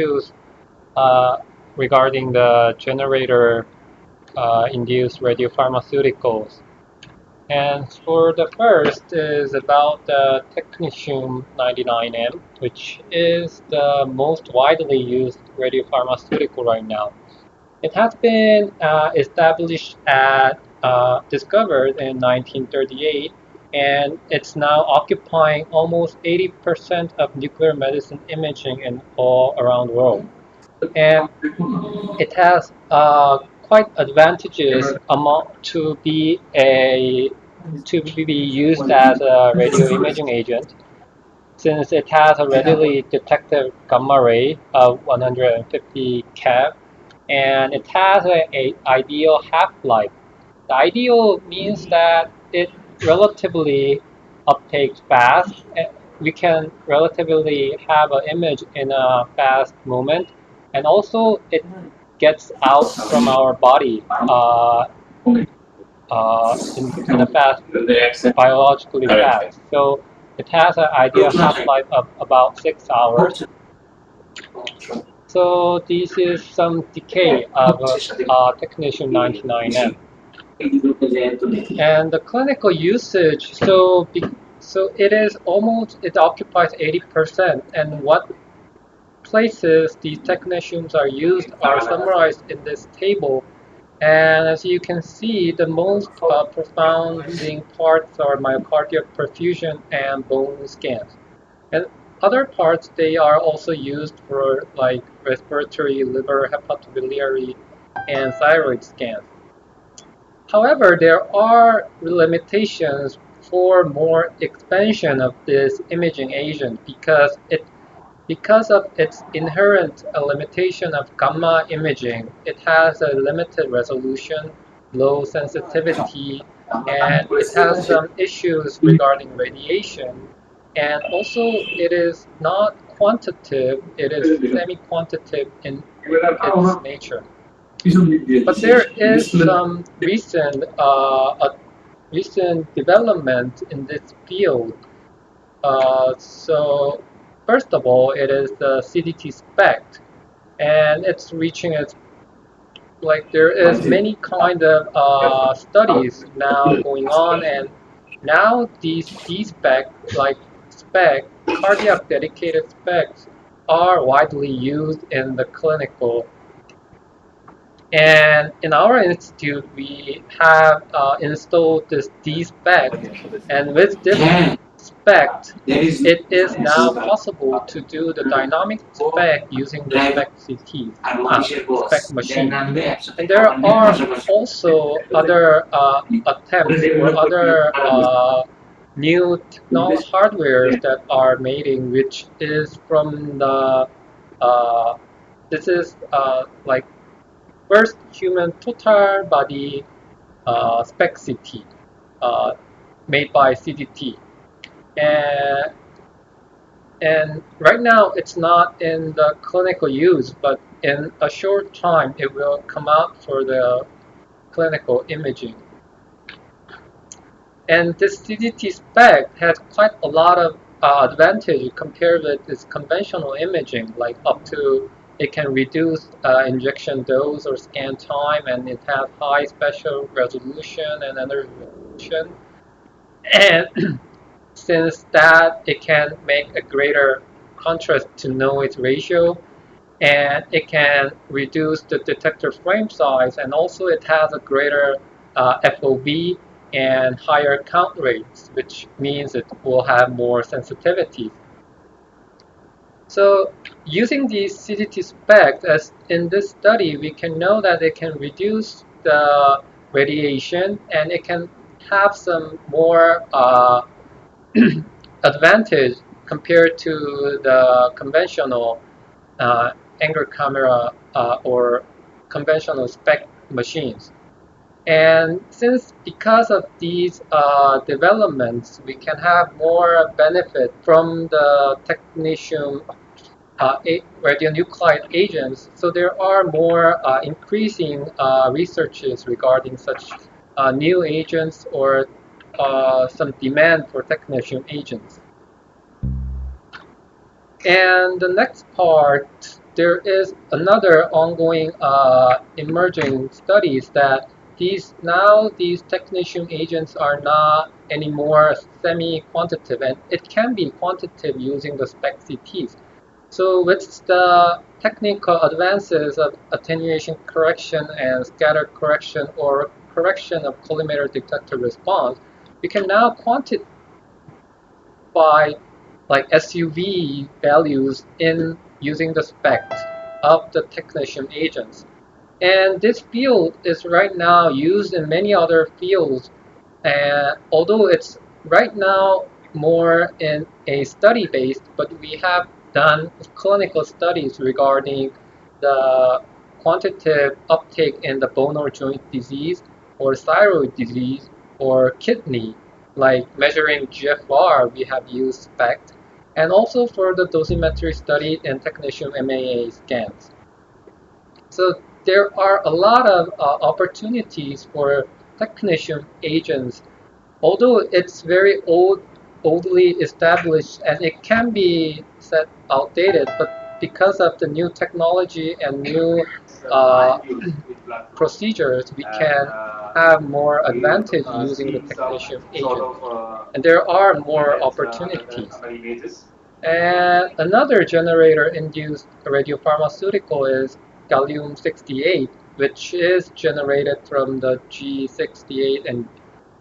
issues uh, regarding the generator induced radiopharmaceuticals. And for the first is about the Technetium 99M, which is the most widely used radiopharmaceutical right now. It has been discovered in 1938, and it's now occupying almost 80% of nuclear medicine imaging in all around the world. And it has quite advantages to be used as a radio imaging agent, since it has a readily detected gamma ray of 150 keV, and it has a ideal half-life. The ideal means that it relatively uptakes fast. We can relatively have an image in a fast moment, and also it gets out from our body in a fast, biologically fast. So it has an ideal half-life of about 6 hours. So this is some decay of Technetium 99M. And the clinical usage, so it occupies 80%, and what places these technetiums are used are summarized in this table. And as you can see, the most profounding parts are myocardial perfusion and bone scans. And other parts, they are also used for like respiratory, liver, hepatobiliary, and thyroid scans. However, there are limitations for more expansion of this imaging agent because of its inherent limitation of gamma imaging. It has a limited resolution, low sensitivity, and it has some issues regarding radiation. And also, it is not quantitative, it is semi-quantitative in its nature. But there is some recent development in this field. So first of all, it is the CDT SPECT, and it's reaching its there is many kind of studies now going on, and now these SPECT cardiac dedicated SPECTs are widely used in the clinical. And in our institute, we have installed this D-SPECT, and with this SPECT, it is now possible to do the dynamic SPECT using the SPECT machine. And there are also other attempts or other new hardware that are making, which is from the this is first human total body SPECT-CT made by CDT. And right now it's not in the clinical use, but in a short time it will come out for the clinical imaging. And this CDT SPECT has quite a lot of advantage compared with this conventional imaging, like it can reduce injection dose or scan time, and it has high spatial resolution and energy resolution. And since that, it can make a greater contrast to noise ratio, and it can reduce the detector frame size, and also it has a greater FOV and higher count rates, which means it will have more sensitivity. So using these CDT SPECT, as in this study, we can know that it can reduce the radiation, and it can have some more advantage compared to the conventional angle camera or conventional SPECT machines. And because of these developments, we can have more benefit from the technetium radionuclide agents. So there are more increasing researches regarding such new agents or some demand for technetium agents. And the next part there is another ongoing emerging studies that these technetium agents are not anymore semi-quantitative, and it can be quantitative using the SPECT CTs. So with the technical advances of attenuation correction and scatter correction or correction of collimator detector response, we can now quantify like SUV values in using the SPECT of the technetium agents. And this field is right now used in many other fields, and although it's right now more in a study based, but we have done clinical studies regarding the quantitative uptake in the bone or joint disease or thyroid disease or kidney, like measuring GFR, we have used SPECT, and also for the dosimetry study in technetium MAA scans. So there are a lot of opportunities for technetium agents, although it's very oldly established and it can be said outdated, but because of the new technology and new uh, procedures, we can have more advantage using the technetium agent. And there are more opportunities. And another generator-induced radiopharmaceutical is gallium-68, which is generated from the G68 and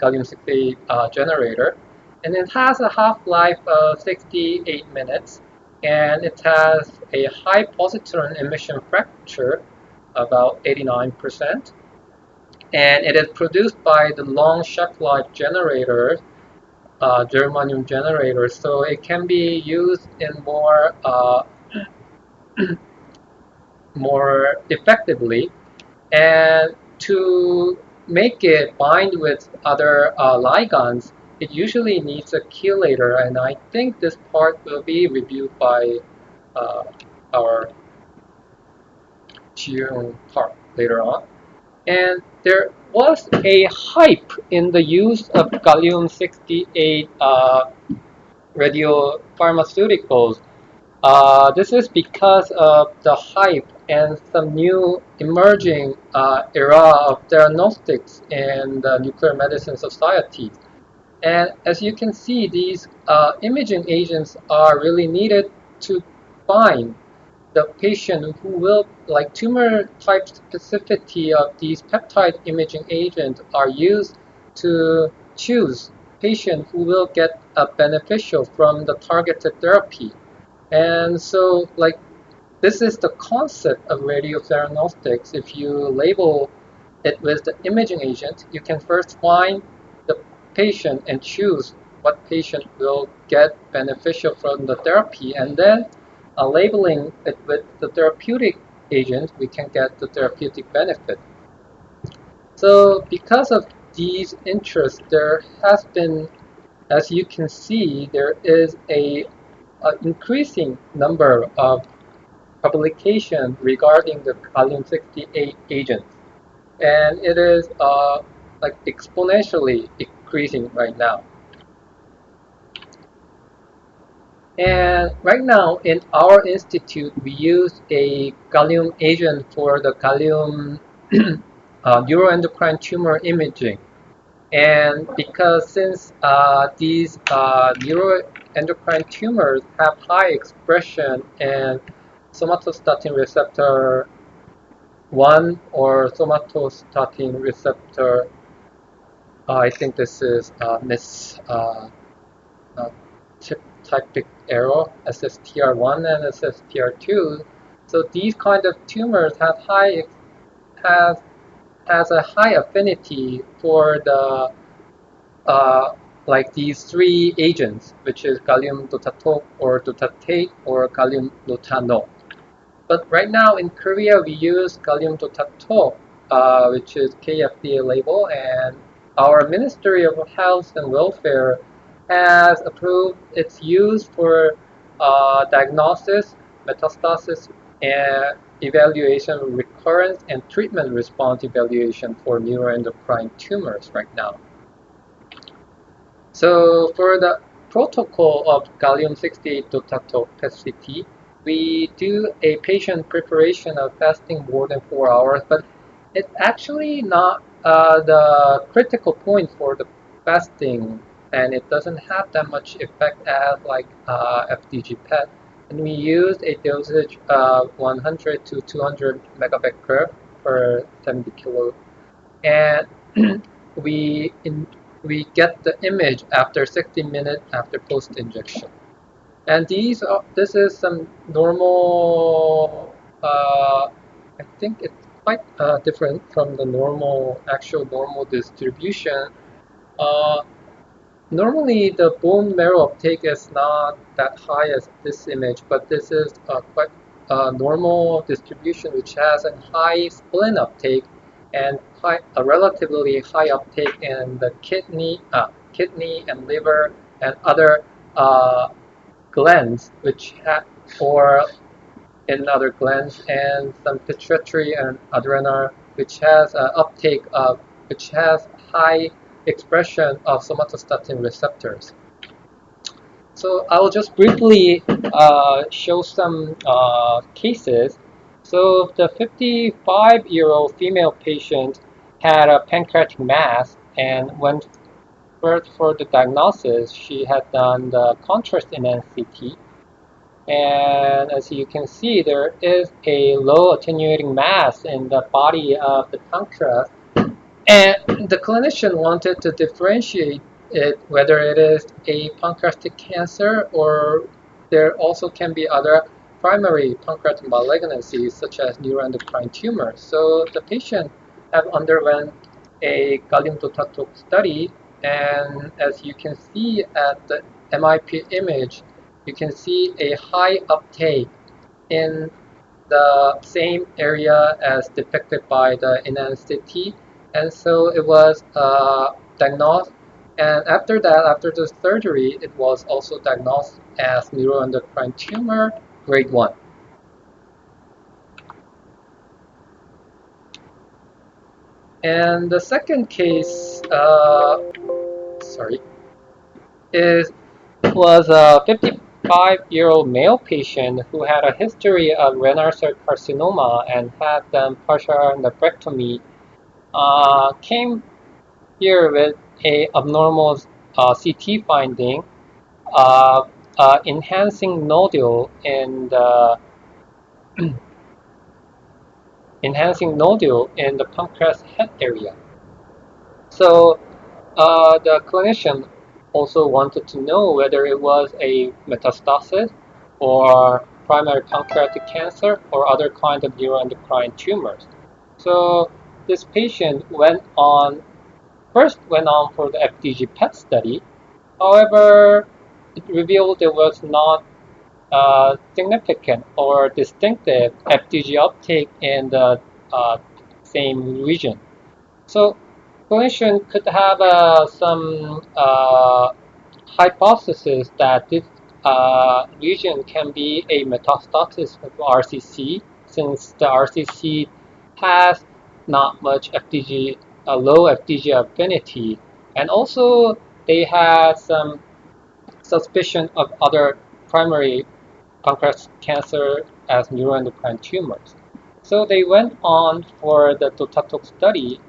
gallium-68 generator. And it has a half-life of 68 minutes, and it has a high positron emission factor, about 89%. And it is produced by the long shelf life generators, germanium generators, so it can be used in more effectively. And to make it bind with other ligands, it usually needs a chelator, and I think this part will be reviewed by our Yong part later on. And there was a hype in the use of gallium-68 radiopharmaceuticals. This is because of the hype and some new emerging era of diagnostics in the nuclear medicine society. And as you can see, these imaging agents are really needed to find the patient who will, like tumor type specificity of these peptide imaging agents are used to choose patient who will get a beneficial from the targeted therapy. And so like this is the concept of radiotheranostics. If you label it with the imaging agent, you can first find the patient and choose what patient will get beneficial from the therapy, and then labeling it with the therapeutic agent, we can get the therapeutic benefit. So because of these interests, there has been, as you can see, there is a increasing number of publications regarding the gallium-68 agents, and it is like exponentially increasing right now. And right now in our institute, we use a gallium agent for the gallium neuroendocrine tumor imaging. And because since these neuroendocrine tumors have high expression in somatostatin receptor 1 or somatostatin receptor, I think this is typic error, SSTR1 and SSTR2. So these kind of tumors have has a high affinity for the like these three agents, which is gallium dotatate or dotatate or gallium lutano. But right now in Korea, we use gallium dotatate, which is KFDA label, and our Ministry of Health and Welfare has approved its use for diagnosis, metastasis, and evaluation of recurrence and treatment response evaluation for neuroendocrine tumors right now. So for the protocol of gallium-68 dotatate PET-CT, we do a patient preparation of fasting more than 4 hours, but it's actually not the critical point for the fasting, and it doesn't have that much effect as like FDG PET. And we used a dosage of 100 to 200 megabecquerel per 70 kilo, and we get the image after 60 minutes after post injection. And this is some normal, I think it's quite different from the actual normal distribution. Uh, Normally the bone marrow uptake is not that high as this image, but this is quite a normal distribution which has a high spleen uptake and a relatively high uptake in the kidney and liver and other uh, glands, or in other glands, and some pituitary and adrenal, which has high expression of somatostatin receptors. So I will just briefly show some cases. So the 55-year-old female patient had a pancreatic mass, and when first for the diagnosis, she had done the contrast enhanced CT. And as you can see, there is a low attenuating mass in the body of the pancreas. And the clinician wanted to differentiate it, whether it is a pancreatic cancer or there also can be other primary pancreatic malignancies such as neuroendocrine tumors. So the patient have underwent a gallium dotatate study, and as you can see at the MIP image, you can see a high uptake in the same area as depicted by the enhanced CT, and so it was diagnosed. And after that, after the surgery, it was also diagnosed as neuroendocrine tumor grade 1. And the second case, was a 55-year-old male patient who had a history of renal cell carcinoma and had done partial nephrectomy. Came here with a abnormal CT finding, enhancing nodule in the pancreas head area. So the clinician also wanted to know whether it was a metastasis or primary pancreatic cancer or other kind of neuroendocrine tumors. So this patient first went on for the FDG PET study. However, it revealed there was not significant or distinctive FDG uptake in the same region. So clinician could have some hypothesis that this region can be a metastasis of RCC, since the RCC has not much FDG, low FDG affinity, and also they had some suspicion of other primary pancreas cancer as neuroendocrine tumors. So they went on for the dotatate study,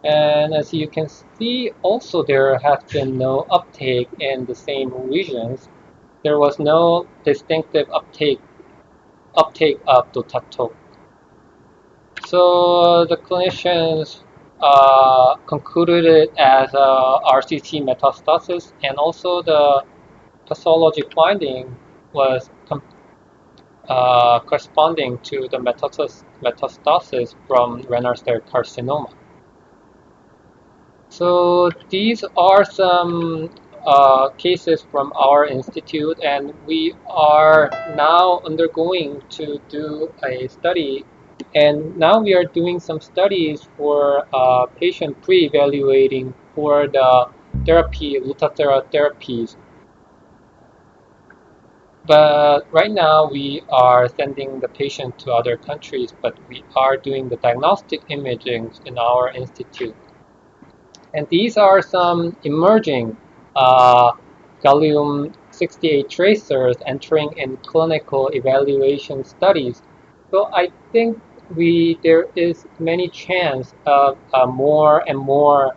and as you can see, also there has been no uptake in the same regions. There was no distinctive uptake of dotatate. So the clinicians concluded it as a RCC metastasis, and also the pathology finding was corresponding to the metastasis from renal cell carcinoma. So these are some cases from our institute, and we are now undergoing to do a study. And now we are doing some studies for patient pre-evaluating for the Lutathera therapies. But right now we are sending the patient to other countries, but we are doing the diagnostic imaging in our institute. And these are some emerging gallium gallium-68 tracers entering in clinical evaluation studies. So I think there is many chance of more and more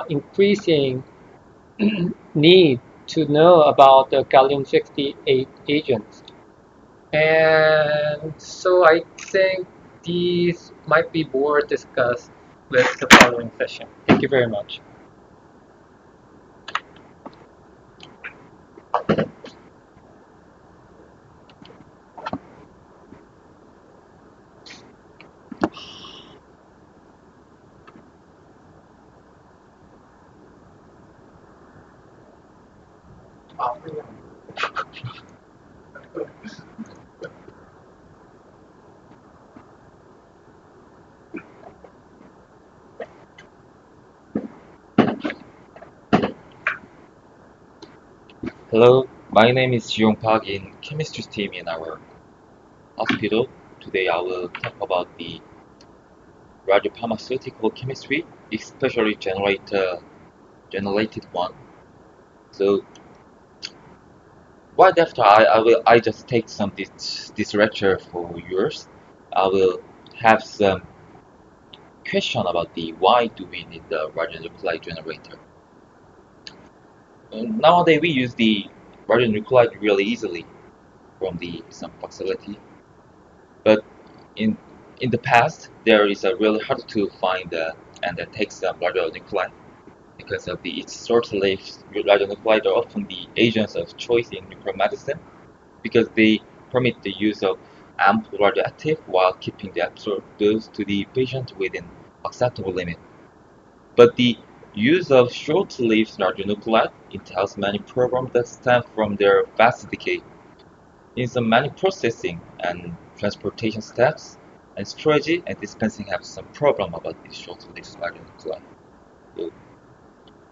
increasing need to know about the gallium-68 agents. And so I think these might be more discussed with the following session. Thank you very much. Hello, my name is Yong in chemistry team in our hospital. Today I will talk about the radiopharmaceutical chemistry, especially generated one. So right after I just take some this lecture for yours. I will have some question about the why do we need the radionuclide generator. Nowadays we use the radionuclide really easily from the some facility. But in in the past, there is a really hard to find and take some radionuclide because of its short-lived radionuclide are often the agents of choice in nuclear medicine because they permit the use of ample radioactive while keeping the absorbed dose to the patient within acceptable limit. But the use of short-lived radionuclide entails many problems that stem from their fast decay. In some many processing and transportation steps, and storage and dispensing have some problem about this short-lived radionuclide. So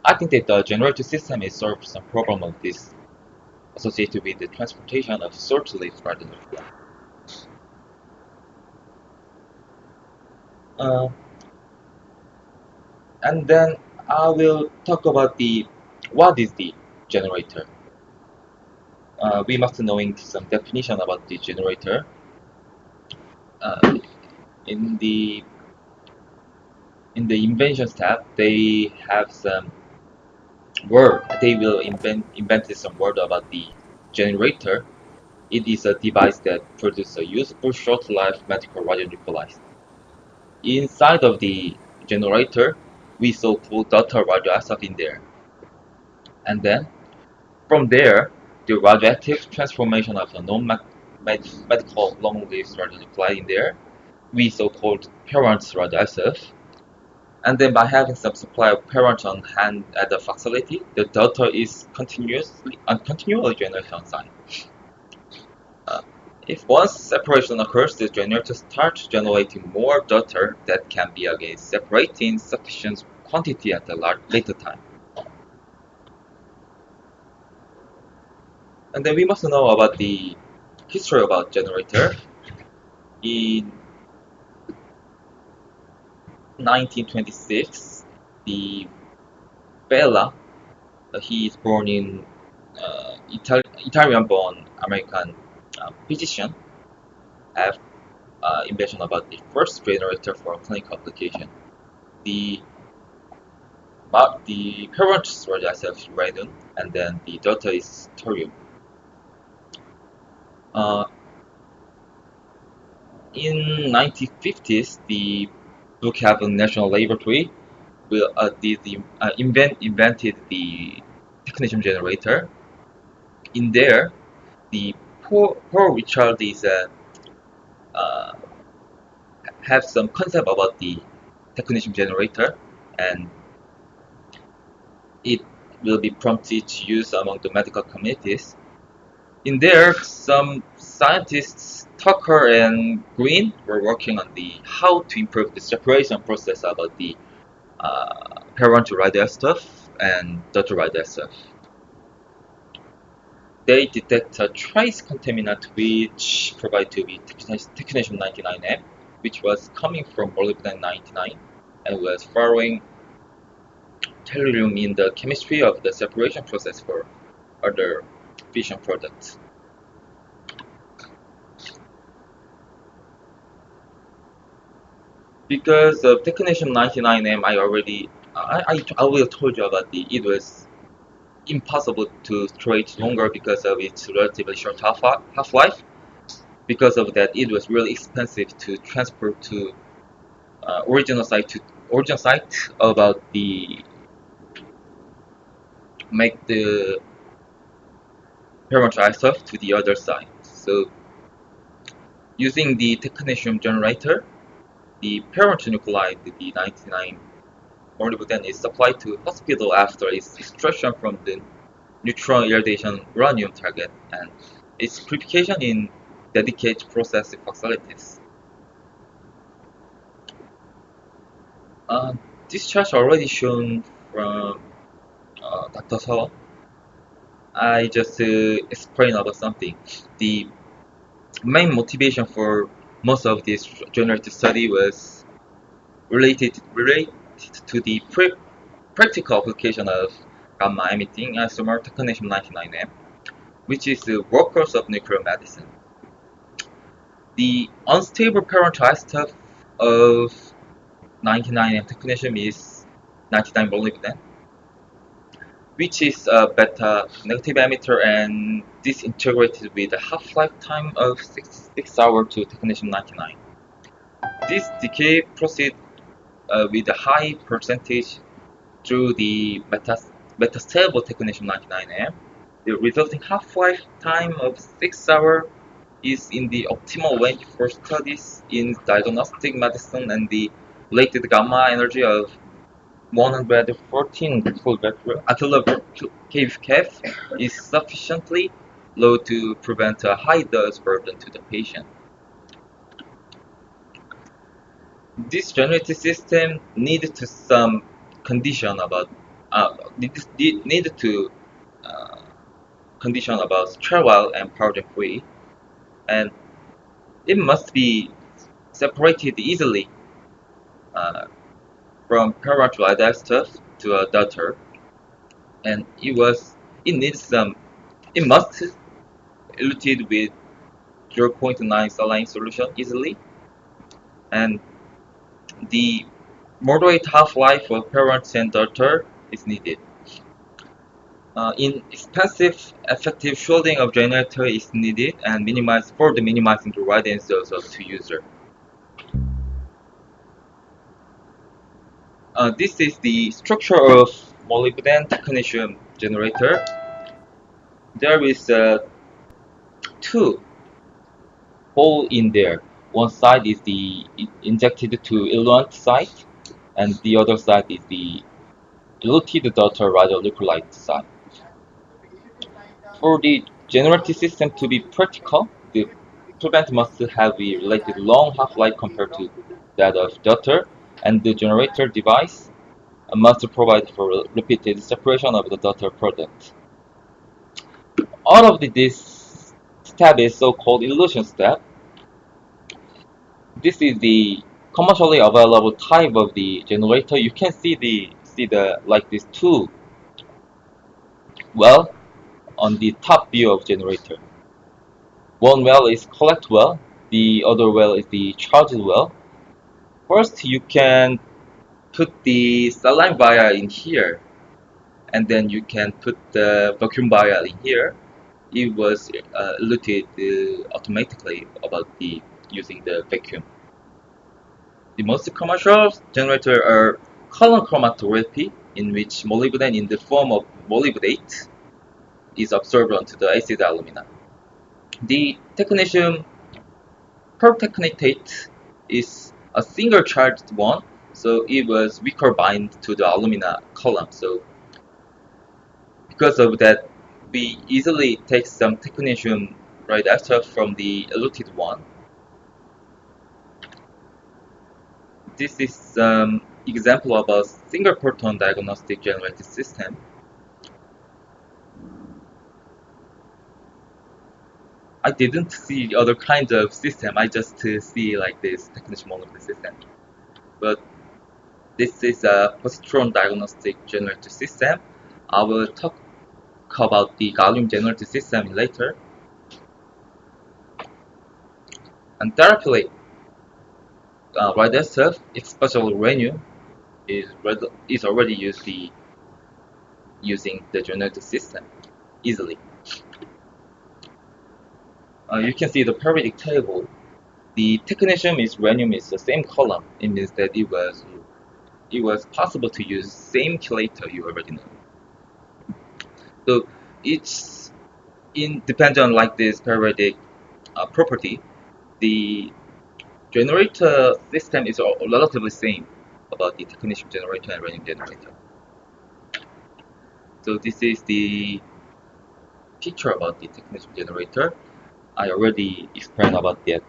I think that the generator system is solve some problem of this associated with the transportation of short-lived radionuclide. Uh, and then I will talk about the what is the generator. We must knowing some definition about the generator. Uh, in the invention step, they have some word. They will invent some word about the generator. It is a device that produces a useful short-lived medical radionuclides. Inside of the generator, we so-called data radioactive in there, and then from there, the radioactive transformation of a non-medical long-lived radionuclide in there, we so-called parent radioactive. And then by having some supply of parent on hand at the facility, the data is continually generated on site. Uh, if once separation occurs, the generator starts generating more data that can be again separated in sufficient quantity at a later time. And then we must know about the history about generator. In 1926, the Bella, he is born in Italian-born American physician, have invention about the first generator for clinical application. The parent radioactive is radon, and then the daughter is thorium. In 1950s, the Brookhaven National Laboratory invented the Technetium generator. In there, the Paul Richard is uh, have some concept about the Technetium generator, and it will be prompted to use among the medical communities. In there, some scientists, Tucker and Green, were working on the how to improve the separation process about the parent radioactive and daughter radioactive. They detect a trace contaminant which provided to be technetium-99m, which was coming from molybdenum-99 and was following tellurium in the chemistry of the separation process for other fission product. Because of Technetium 99M, I already told you about it was impossible to store it longer because of its relatively short half-life. Because of that, it was really expensive to transport to original site about the make the parameter stuff to the other side. So using the technetium generator, the paranuclide, the 99 molybdenum is supplied to hospital after its extraction from the neutron irradiation uranium target and its purification in dedicated processing facilities. Uh, this chart already shown from Dr. Seoul. I just explain about something. The main motivation for most of this generative study was related to the practical application of gamma emitting isomer technetium 99M, which is the workhorse of nuclear medicine. The unstable parent isotope of 99M technetium is 99 molybdenum, which is a beta negative emitter and disintegrated with a half-life time of 6 hours to technetium 99. This decay proceeds with a high percentage through the metastable technetium 99M. The resulting half-life time of 6 hours is in the optimal range for studies in diagnostic medicine, and the related gamma energy of 114 kVkF is sufficiently low to prevent a high dose burden to the patient. This generative system needed to some condition about needed to condition about sterile and powder free, and it must be separated easily from parameterized stuff to a daughter, and it must eluted with 0.9 saline solution easily, and the moderate half-life of parent and daughter is needed. Inexpensive effective shielding of generator is needed and minimizing the radiance dose of two user. This is the structure of molybdenum technetium generator. There is two hole in there. One side is the injected to eluent site, and the other side is the eluted daughter radionuclide side. For the generative system to be practical, the prevent must have a related long half-life compared to that of daughter, and the generator device must provide for repeated separation of the daughter product. All of this step is so-called elution step. This is the commercially available type of the generator. You can see the like these two well on the top view of generator. One well is collect well, the other well is the charge well. First, you can put the saline vial in here, and then you can put the vacuum vial in here. It was eluted automatically about the using the vacuum. The most commercial generators are column chromatography, in which molybdenum in the form of molybdate is absorbed onto the acid alumina. The technetium pertechnetate is a single charged one, so it was weaker bind to the alumina column. So because of that, we easily take some technetium radioactive from the eluted one. This is example of a single proton diagnostic generative system. I didn't see other kinds of system. I just see like this technetium molybdenum system. But this is a positron diagnostic generative system. I will talk about the gallium generator system later. And therapeutic radioactive, especially uranium, is already using the generator system easily. You can see the periodic table. The technetium is uranium is the same column. It means that it was possible to use same chelator you already know. So it's in depends on like this periodic property. The generator system is relatively same about the technetium generator and uranium generator. So this is the picture about the technetium generator. I already explained about the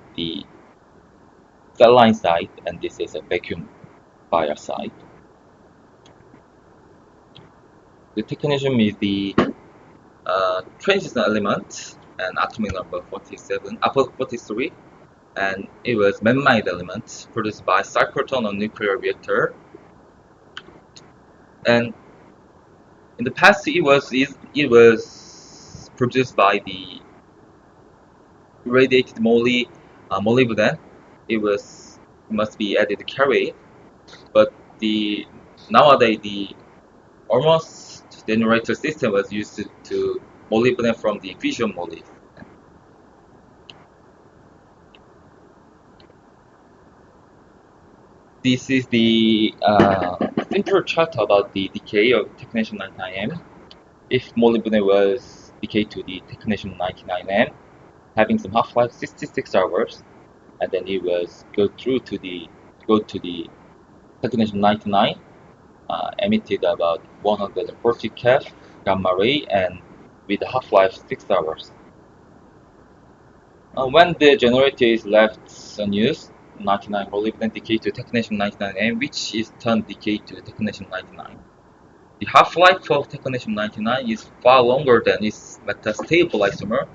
cell line side, and this is a vacuum fire side. The technetium is the transition element and atomic number 43, and it was man-made element produced by cyclotron on nuclear reactor. And in the past, it was produced by the radiated molybdenum. It must be added to carry, but nowadays the almost generator system was used to molybdenum from the fission molybdenum. This is the simple chart about the decay of technetium 99M. If molybdenum was decayed to the technetium 99M, having some half-life 66 hours, and then it was go to the technetium 99, emitted about 140 keV gamma ray and with a half-life 6 hours. When the generator is left unused, 99 molybdenum decay to technetium 99M, which is turned decay to technetium 99. The half-life of technetium 99 is far longer than its metastable isomer,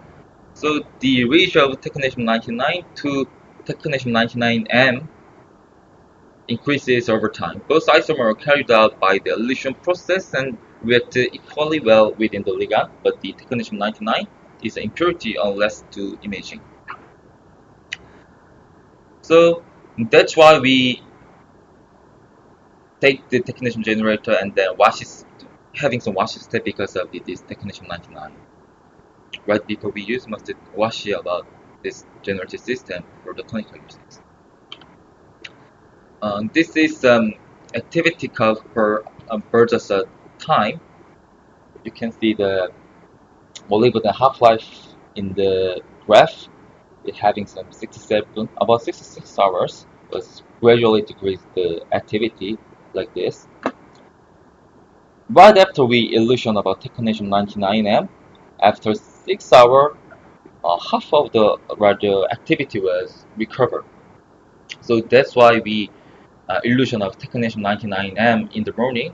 so the ratio of technetium 99 to technetium 99M increases over time. Both isomers are carried out by the elution process and react equally well within the ligand, but the technetium 99 is an impurity unless to imaging. So that's why we take the technetium generator and then having some wash step because of this technetium 99. Right before we use, must wash about this generator system for the clinical uses. This is activity curve per versus time. You can see the molybdenum half-life in the graph. It having some about 66 hours, was gradually decrease the activity like this. Right after we illusion about technetium 99M, after 6 hours, half of the radioactivity was recovered. So that's why we illusion of technetium 99M in the morning,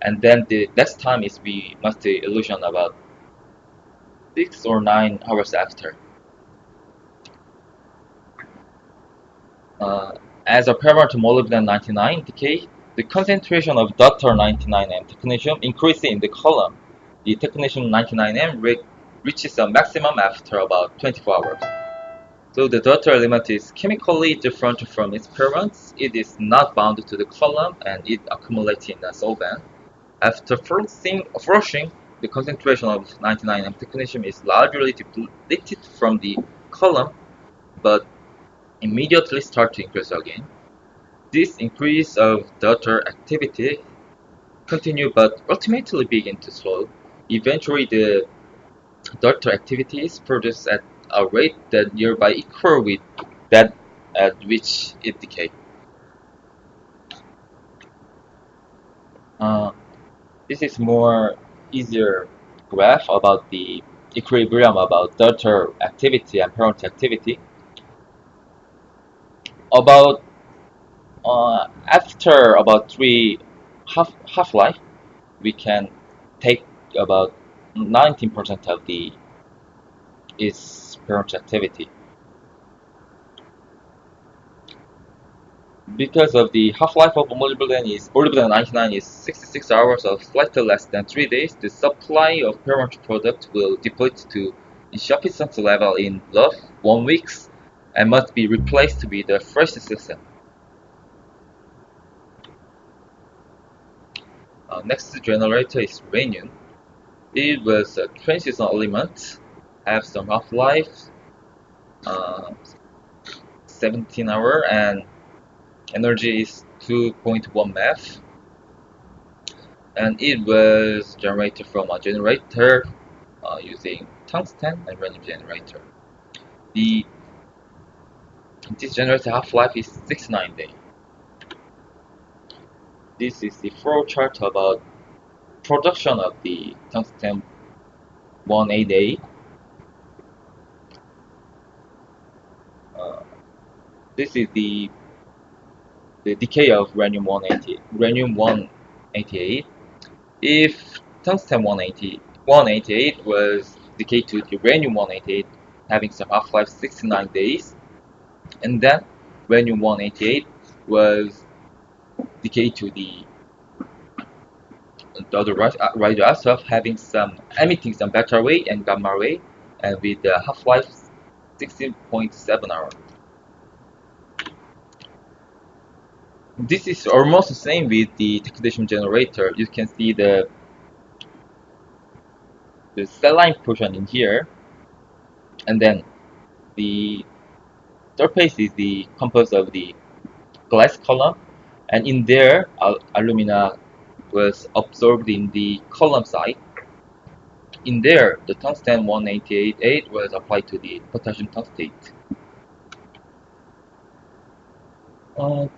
and then the next time is we must illusion about 6 or 9 hours after. As a parallel to molybdenum 99 decay, the concentration of daughter 99M technetium increases in the column. The technetium 99M reaches a maximum after about 24 hours. So the daughter element is chemically different from its parents. It is not bound to the column and it accumulates in a solvent. After flushing, the concentration of 99M technetium is largely depleted from the column, but immediately start to increase again. This increase of daughter activity continue but ultimately begin to slow. Eventually, the daughter activity is produced at a rate that nearby equal with that at which it decays. This is more easier graph about the equilibrium about daughter activity and parent activity. About after about 3 half-life, we can take about 19% of its parent activity. Because of the half-life of molybdenum 99 is 66 hours of slightly less than 3 days, the supply of parametric product will deplete to insufficient level in 1 week and must be replaced with a fresh system. Next generator is uranium. It was a transition element, have some half-life, 17 hour, and energy is 2.1 MeV. And it was generated from a generator using tungsten and uranium generator. This generator half-life is 69 days. This is the flow chart about production of the tungsten 188. This is the decay of uranium 188. If tungsten 188 was decayed to uranium 188, having some half-life 69 days, and then uranium 188 was decayed to the other radioisotope, having some emitting some beta ray and gamma ray, and with the half-life 16.7 hours. This is almost the same with the Technetium generator. You can see the cell line portion in here, and then the surface is the composed of the glass column, and in there alumina was absorbed in the column side. In there, the tungsten 188 was applied to the potassium tungstate.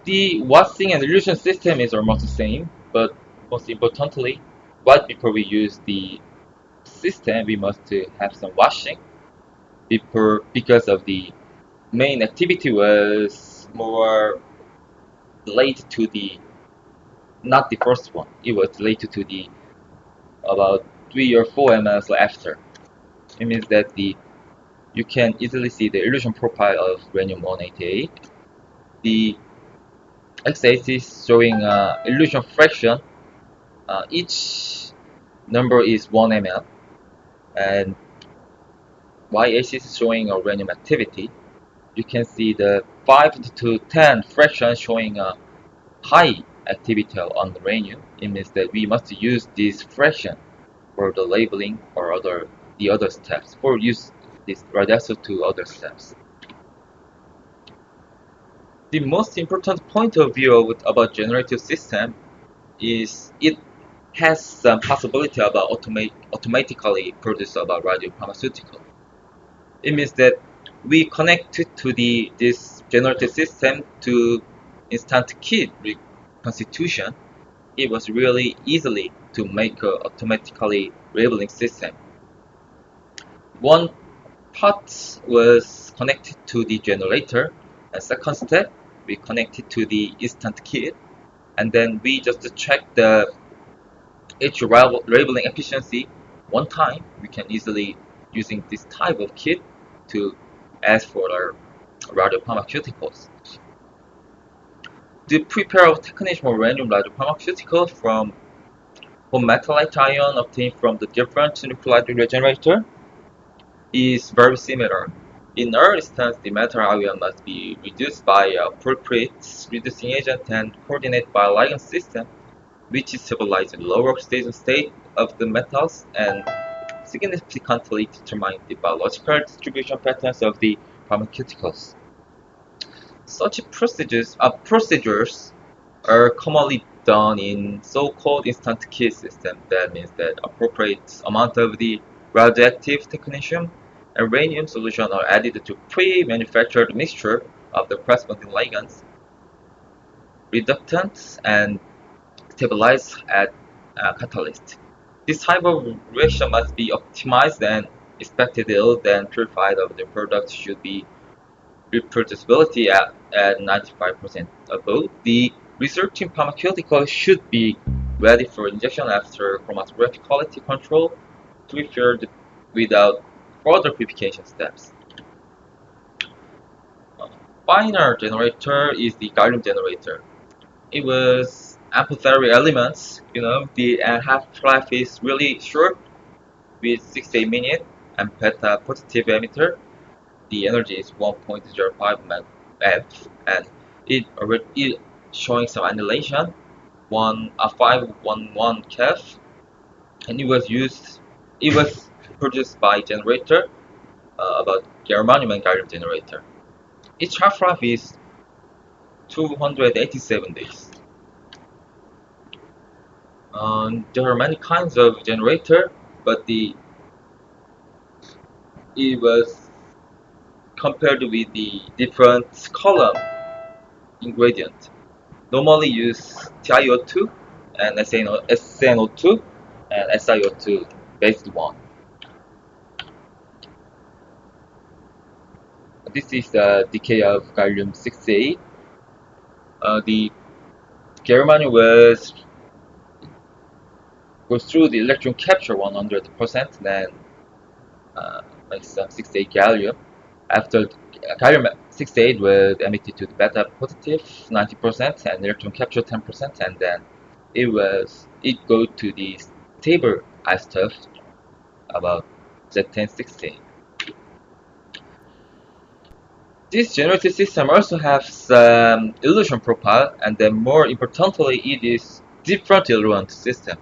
The washing and elution system is almost the same, but most importantly, right before we use the system, we must have some washing because of the main activity was more related to the not the first one. It was related to the about 3 or 4 mL after. It means that you can easily see the elution profile of uranium 188. The x-axis showing elution fraction. Each number is 1 ml, and y-axis is showing uranium activity. You can see the 5 to 10 fraction showing a high activity on uranium. It means that we must use this fraction for the labeling or the other steps, for use this radioisotope to other steps. The most important point of view about generative system is it has some possibility about automatically produce about radiopharmaceutical. It means that we connect to this generative system to instant kit reconstitution. It was really easily to make a automatically labeling system. One part was connected to the generator, and second step we connected to the instant kit, and then we just check the each labeling efficiency one time. We can easily using this type of kit to ask for our radiopharmaceuticals. The prepare of technetium uranium radiopharmaceutical from metallite ion obtained from the different nuclide generator is very similar. In our instance, the metal ion must be reduced by appropriate reducing agent and coordinated by ligand system, which is stabilized in lower oxidation state of the metals and significantly determine the biological distribution patterns of the pharmaceuticals. Such procedures are commonly done in so-called instant kit system. That means that appropriate amount of the radioactive technetium and uranium solution are added to pre-manufactured mixture of the corresponding ligands, reductants, and stabilized at catalyst. This type of reaction must be optimized and expected yield and purified of the product should be reproducibility at 95% above. The resulting pharmaceutical should be ready for injection after chromatographic quality control to be filled without further purification steps. finer generator is the gallium generator. It was amphoteric elements, the half-life is really short with 68 minutes and beta positive emitter. The energy is 1.05 MeV and it showing some annihilation, 511 keV, and it was produced by generator about germanium and gallium generator. Its half-life is 287 days. There are many kinds of generator, but it was compared with the different column ingredient. Normally use TiO2 and SNO2 and SiO2 based one. This is the decay of gallium-68. The germanium goes through the electron capture 100%, then makes some 68 gallium. After gallium-68 was emitted to the beta positive 90% and electron capture 10%, and then it go to the stable isotope about Z1016. This generator system also has some Elution profile, and then more importantly, it is different eluent system.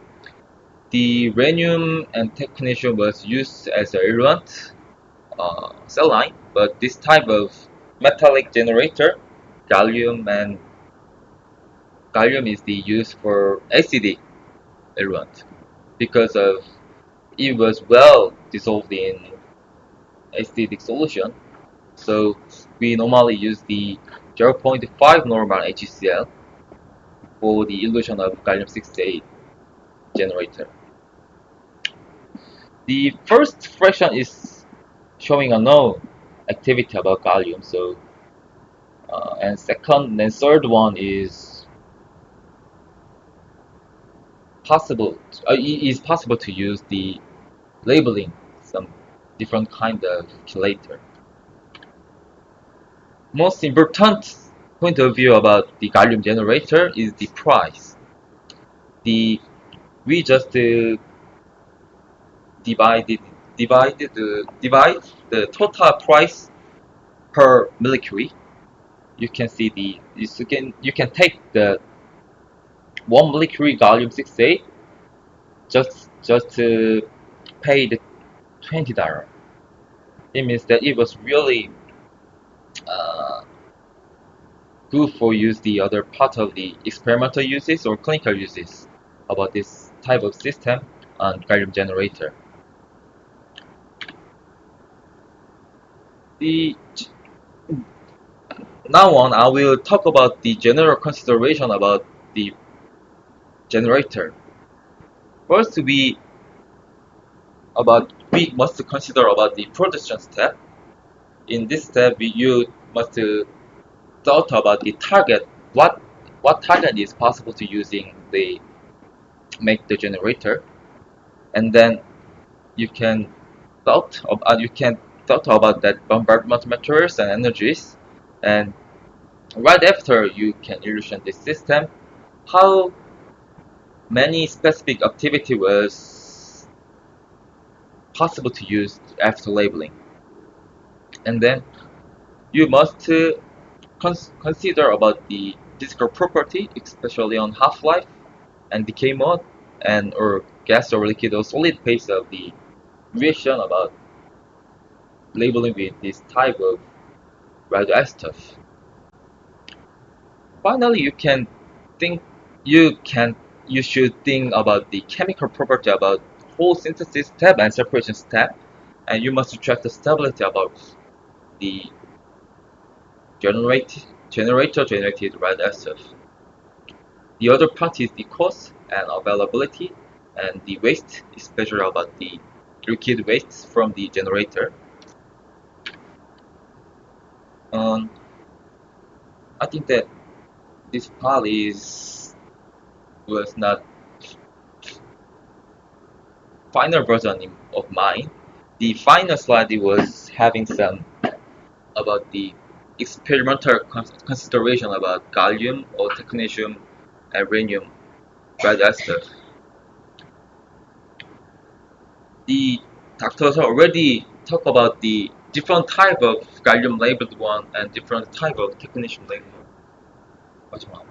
The rhenium and technetium was used as a eluent cell line, but this type of metallic generator, gallium is the use for acidic eluent because of it was well dissolved in acidic solution. So we normally use the 0.5 normal HCl for the elution of gallium-68 generator. The first fraction is showing a no activity about gallium, so and second and third one is possible. It is possible to use the labeling some different kind of chelator. Most important point of view about the gallium generator is the price. We just divide the total price per millicurie. You can see you can take the 1 millicurie gallium-68 just to pay the $20. It means that it was really good for use the other part of the experimental uses or clinical uses about this type of system on gallium generator. Now on, I will talk about the general consideration about the generator. First, we must consider about the production step. In this step, you must thought about the target. What target is possible to using make the generator, and then you can thought about that bombardment materials and energies, and right after you can illusion this system, how many specific activity was possible to use after labeling, and then you must consider about the physical property, especially on half-life and decay mode, and or gas or liquid or solid phase of the reaction about labeling with this type of radioisotope. Finally, you should think about the chemical property about whole synthesis step and separation step, and you must track the stability about the generator generated radioisotope. The other part is the cost and availability, and the waste, especially about the liquid waste from the generator. I think that this part was not final version of mine. The final slide was having some about the experimental consideration about gallium or technetium and rhenium radioisotope. The doctors already talk about the different type of gallium labeled one and different type of technetium labeled one. 마지막.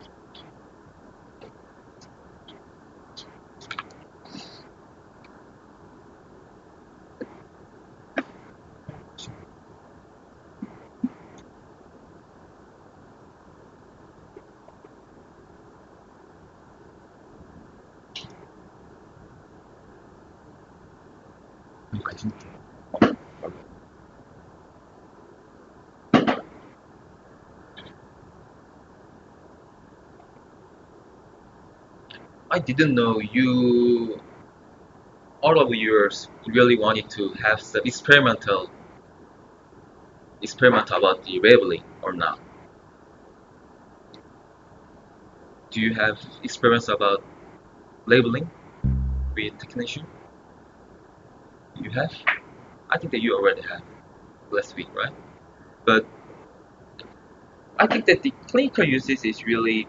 I didn't know all of yours really wanted to have some experiment about the labeling or not. Do you have experience about labeling with technetium? You have? I think that you already have last week, right? But I think that the clinical uses is really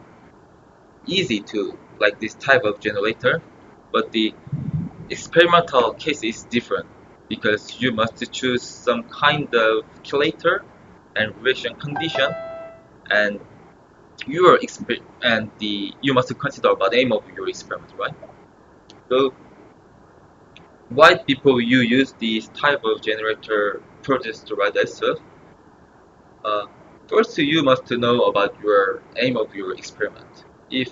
easy to like this type of generator, but the experimental case is different because you must choose some kind of chelator and relation condition, and you must consider about the aim of your experiment, right? So why people you use this type of generator produce the right answer? First, you must know about your aim of your experiment. If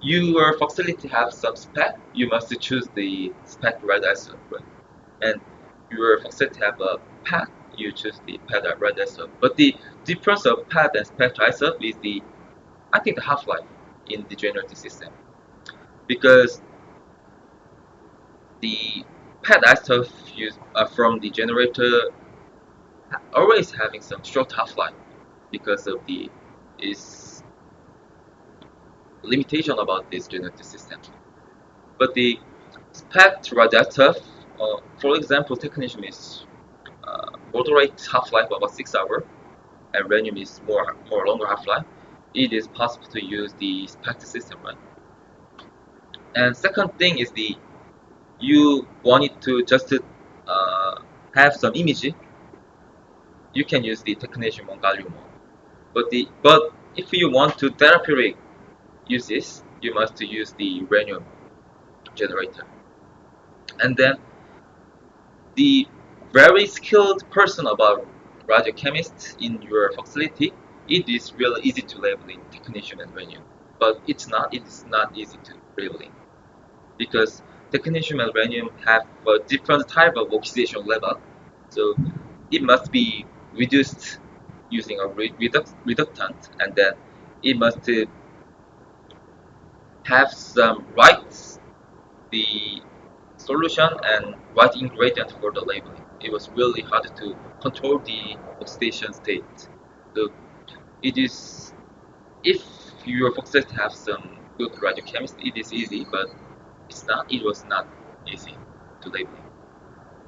your facility have some spec, you must choose the spec right answer, right? And your facility have a path, you choose the path right answer. But the difference of path and spec isotope is I think the half-life in the generating system, because the pad isotope used from the generator always having some short half-life because of the is limitation about this generating system. But the SPECT radioisotope, for example, technetium is moderate half-life about 6 hours, and rhenium is more longer half-life. It is possible to use the SPECT system, right? And second thing is you wanted to just have some image, you can use the technetium on gallium. But if you want to therapeutic uses, you must use the rhenium generator. And then the very skilled person about radiochemist in your facility, it is really easy to label in technetium and rhenium. But it is not easy to labeling because technetium and rhenium have a different type of oxidation level, so it must be reduced using a reductant, and then it must have some right the solution and right ingredient for the labeling. It was really hard to control the oxidation state. So it is, if your facility have some good radiochemist, it is easy, but it was not easy to label.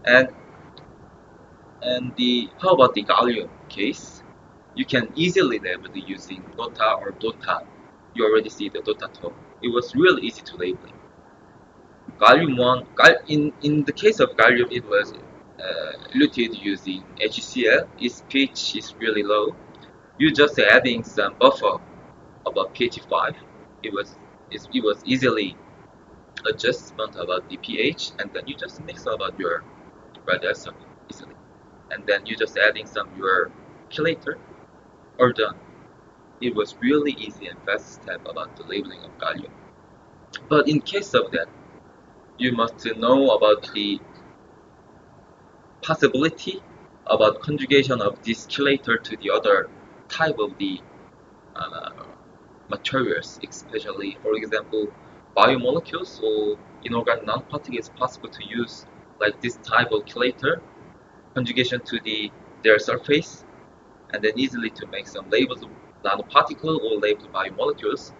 And how about the gallium case? You can easily label using DOTA or DOTA. You already see the DOTA top. It was really easy to label. Gallium 1, in the case of gallium, it was eluted using HCl. Its pH is really low. You just adding some buffer about pH 5. It was easily adjustment about the pH, and then you just mix about your radioisotope easily, and then you just adding some your chelator, or done. It was really easy and fast step about the labeling of gallium. But in case of that, you must know about the possibility about conjugation of this chelator to the other type of the uh, materials, especially, for example, biomolecules or inorganic nanoparticle. It's possible to use like this type of chelator conjugation to their surface, and then easily to make some labeled nanoparticle or labeled biomolecules.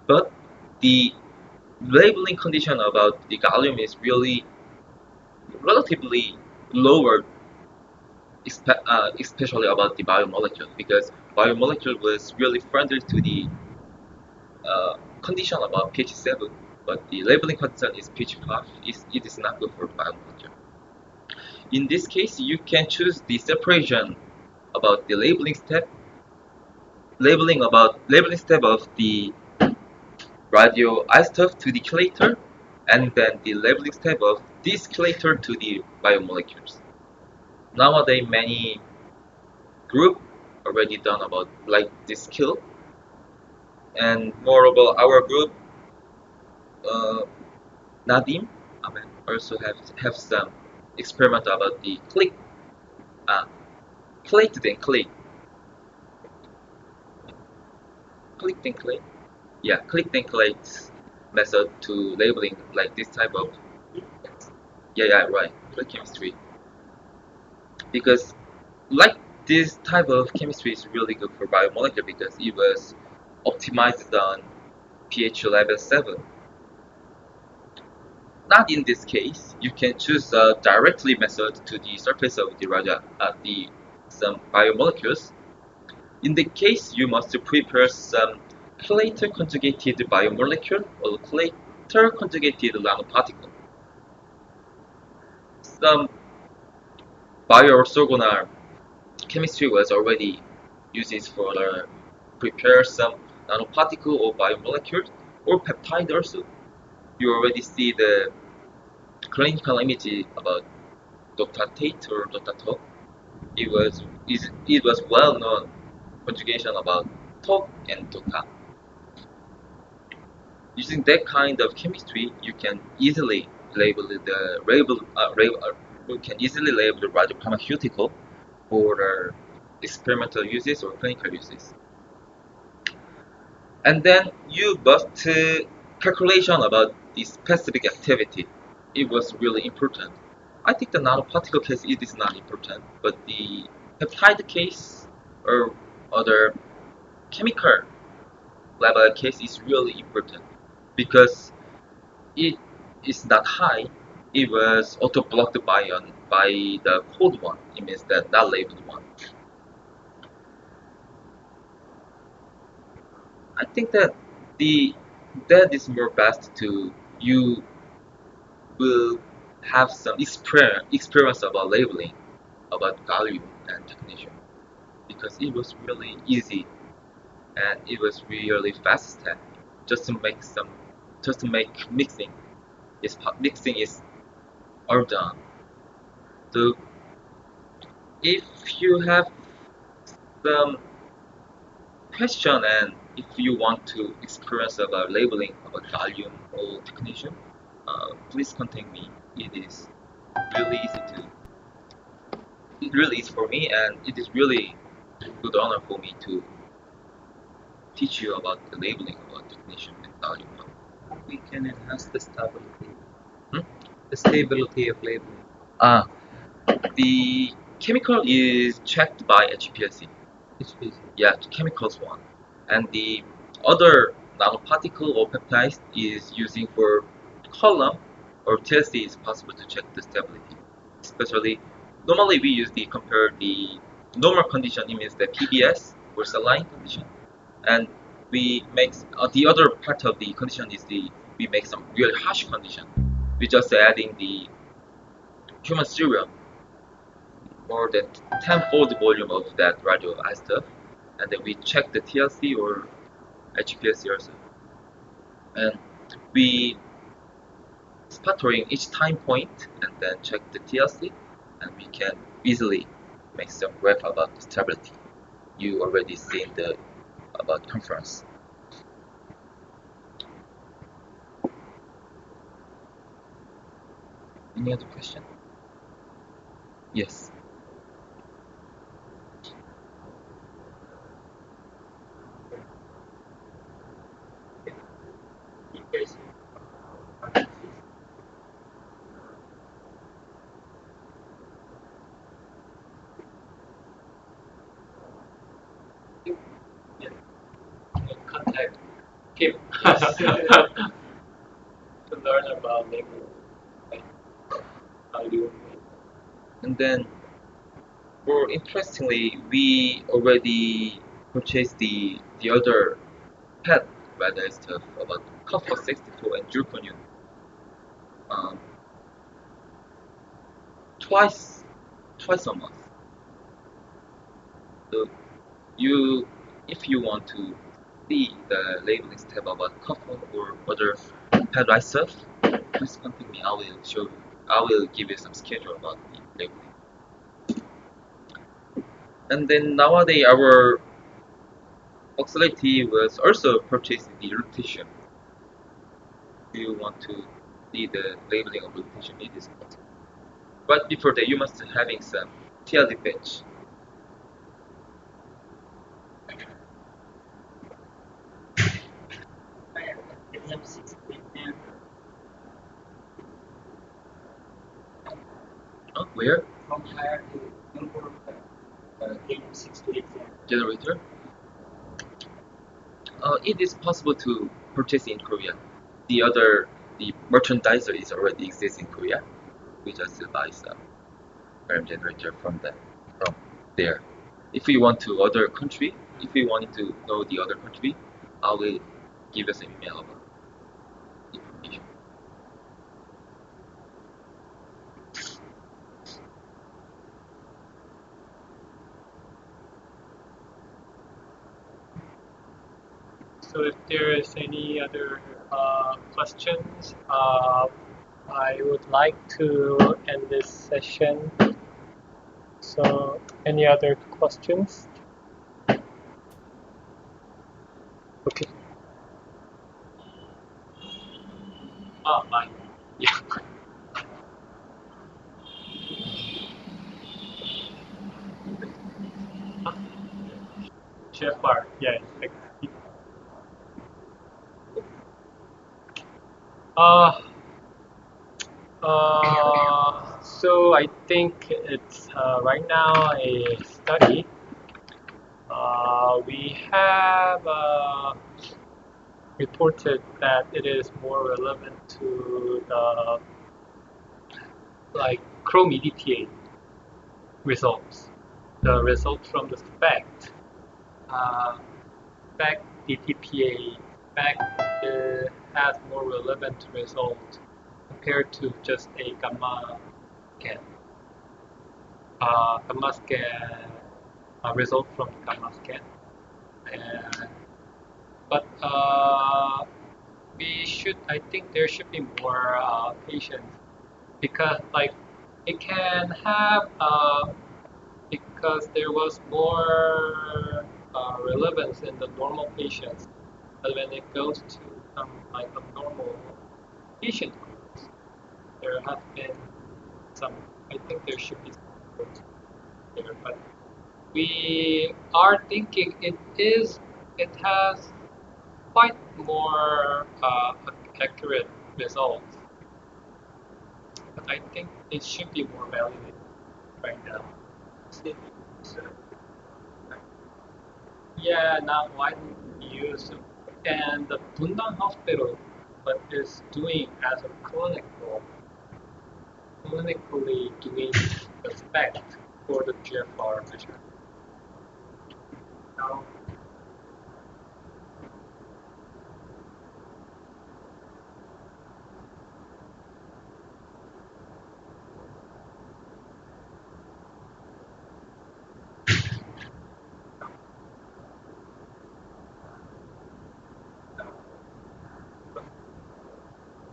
But the labeling condition about the gallium is really relatively lower especially about the biomolecule, because biomolecule was really friendly to the condition about pH 7, but the labeling condition is pH 5. It is not good for biomolecule. In this case, you can choose the separation about the labeling step, labeling step of the radioisotope to the chelator, and then the labeling step of this chelator to the biomolecules. Nowadays, many group already done about like this skill, and moreover, our group, Nadim, also have some experiment about the click then click, click then click, yeah, click then click method to labeling like this type of, yeah, right, click chemistry, because like this type of chemistry is really good for biomolecule because it was optimized on pH level 7. Not in this case, you can choose a directly method to the surface of some biomolecules. In the case, you must prepare some chelator conjugated biomolecule or chelator conjugated nanoparticle. Some bioorthogonal chemistry was already used for prepare some nanoparticle or biomolecule or peptide also. You already see the clinical image about Dr. Tate or Dr. Top. It was well known conjugation about Top and Dr. Using that kind of chemistry, you can easily label you can easily label the radiopharmaceutical for experimental uses or clinical uses. And then you must calculation about the specific activity. It was really important. I think the nanoparticle case it is not important, but the peptide case or other chemical level case is really important because it is not high. It was auto blocked by the cold one. It means that not labeled one. I think that that is more best to you will have some experience about labeling about gallium and technetium because it was really easy and it was really fast step just to make mixing is all done. So if you have some question and if you want to experience about labeling about gallium or technetium, please contact me. Really easy to it really is for me and it is really good honor for me to teach you about the labeling about technetium and gallium. We can enhance the stability. Hmm? The stability of labeling. The chemical is checked by HPLC. HPC. Yeah, chemicals one. And the other nanoparticle or peptide is using for column or TLC is possible to check the stability. Especially, normally we use the compare the normal condition, it means the PBS or saline condition. And we make the other part of the condition is we make some really harsh condition. We just adding the human serum more than 10-fold volume of that radioisotope, and then we check the TLC or HPLC also. And we sputtering each time point and then check the TLC, and we can easily make some graph about the stability. You already seen the about conference. Any other question? Yes. Contact Kim to learn about labeling. How do you And then More interestingly, we already purchased the other pet radar stuff about copper 64 and zirconium um, twice a month. So you, if you want to see the labeling step about copper or other pet ride stuff, please contact me. I will show you. I will give you some schedule about the labeling. And then nowadays our facility was also purchasing the Technetium. If you want to see the labeling of Technetium, it is possible. But before that, you must having some TLD batch. Oh, where? Generator. It is possible to purchase in Korea. The merchandiser is already exists in Korea. We just buy some generator from there. If you want to other country, if you want to know the other country, I will give us an email about information. So if there is any other questions, I would like to end this session. So any other questions? Okay. Mine. Yeah. GFR, yeah. Uh, so I think it's right now a study. We have reported that it is more relevant to the like Chrome EDTA results, the results from the SPECT. SPECT DTPA SPECT has more relevant result compared to just a gamma scan. Gamma scan result from the gamma scan. And, but I think there should be more patients because like it can have because there was more relevance in the normal patients, but when it goes to some like abnormal patient groups, there have been some. I think there should be some growth there, but we are thinking it has quite more accurate results, but I think it should be more validated right now. Yeah, not widely used, and the Bundang Hospital but is doing as a clinically doing the SPECT for the GFR measure. Now,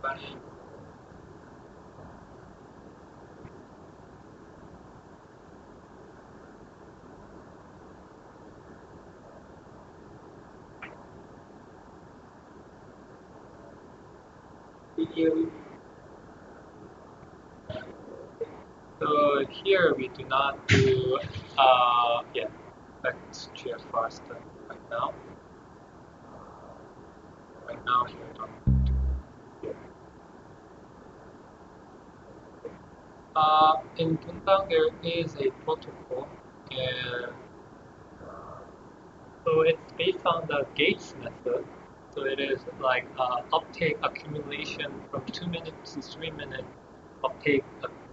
but so here we do not do SPECT GFR study right now. Right now we're not. In Bundang there is a protocol, and so it's based on the Gates method. So it is like uptake accumulation from 2 minutes to 3 minutes uptake.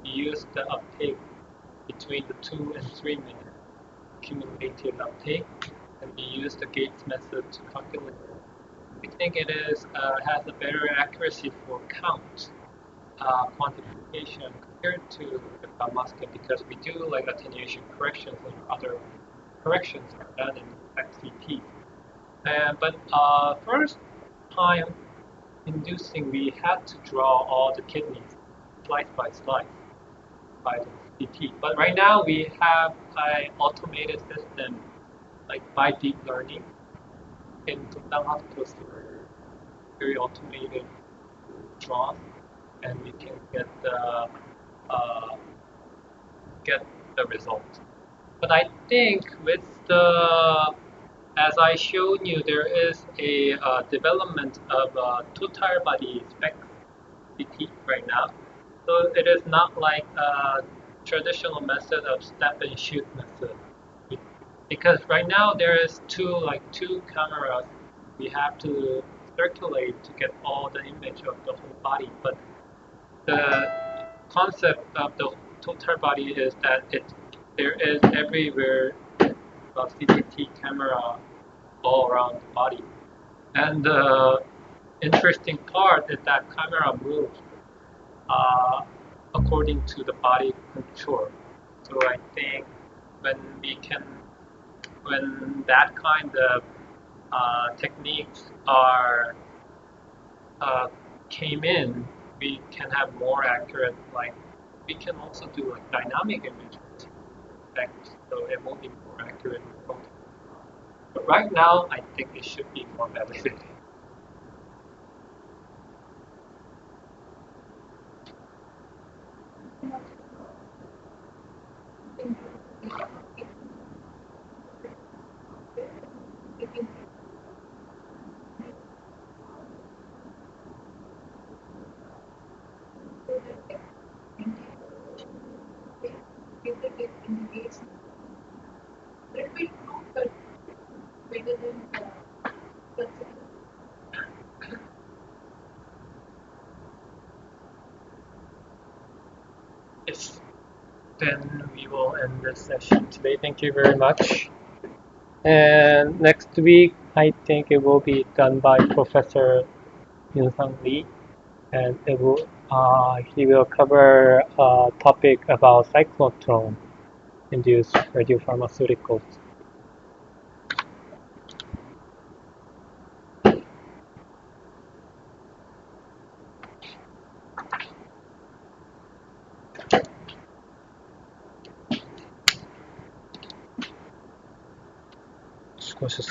You use the uptake between the 2 and 3 minute cumulative uptake, and we use the Gates method to calculate. We think it has a better accuracy for count quantification compared to the Musket, because we do like attenuation corrections and other corrections are done in XCT. But first time inducing, we had to draw all the kidneys slice by slice by the CT. But right now we have an automated system like by deep learning in Gundam hospitals, very automated drawn, and we can uh, get the result. But I think with as I showed you, there is a development of two-tire body spec CT right now. So it is not like a traditional method of step and shoot method. Because right now there is two cameras. We have to circulate to get all the image of the whole body. But the concept of the total body is that there is everywhere a CCT camera all around the body. And the interesting part is that camera moves according to the body control. So I think when that kind of techniques are came in, we can have more accurate, like we can also do like dynamic image effects, so it will be more accurate. But right now, I think it should be more validated. Yes. Then we will end this session today. Thank you very much. And next week, I think it will be done by Professor Yun-Sang Lee, and he will cover a topic about cyclotron-induced radiopharmaceuticals. 수고하셨습니다.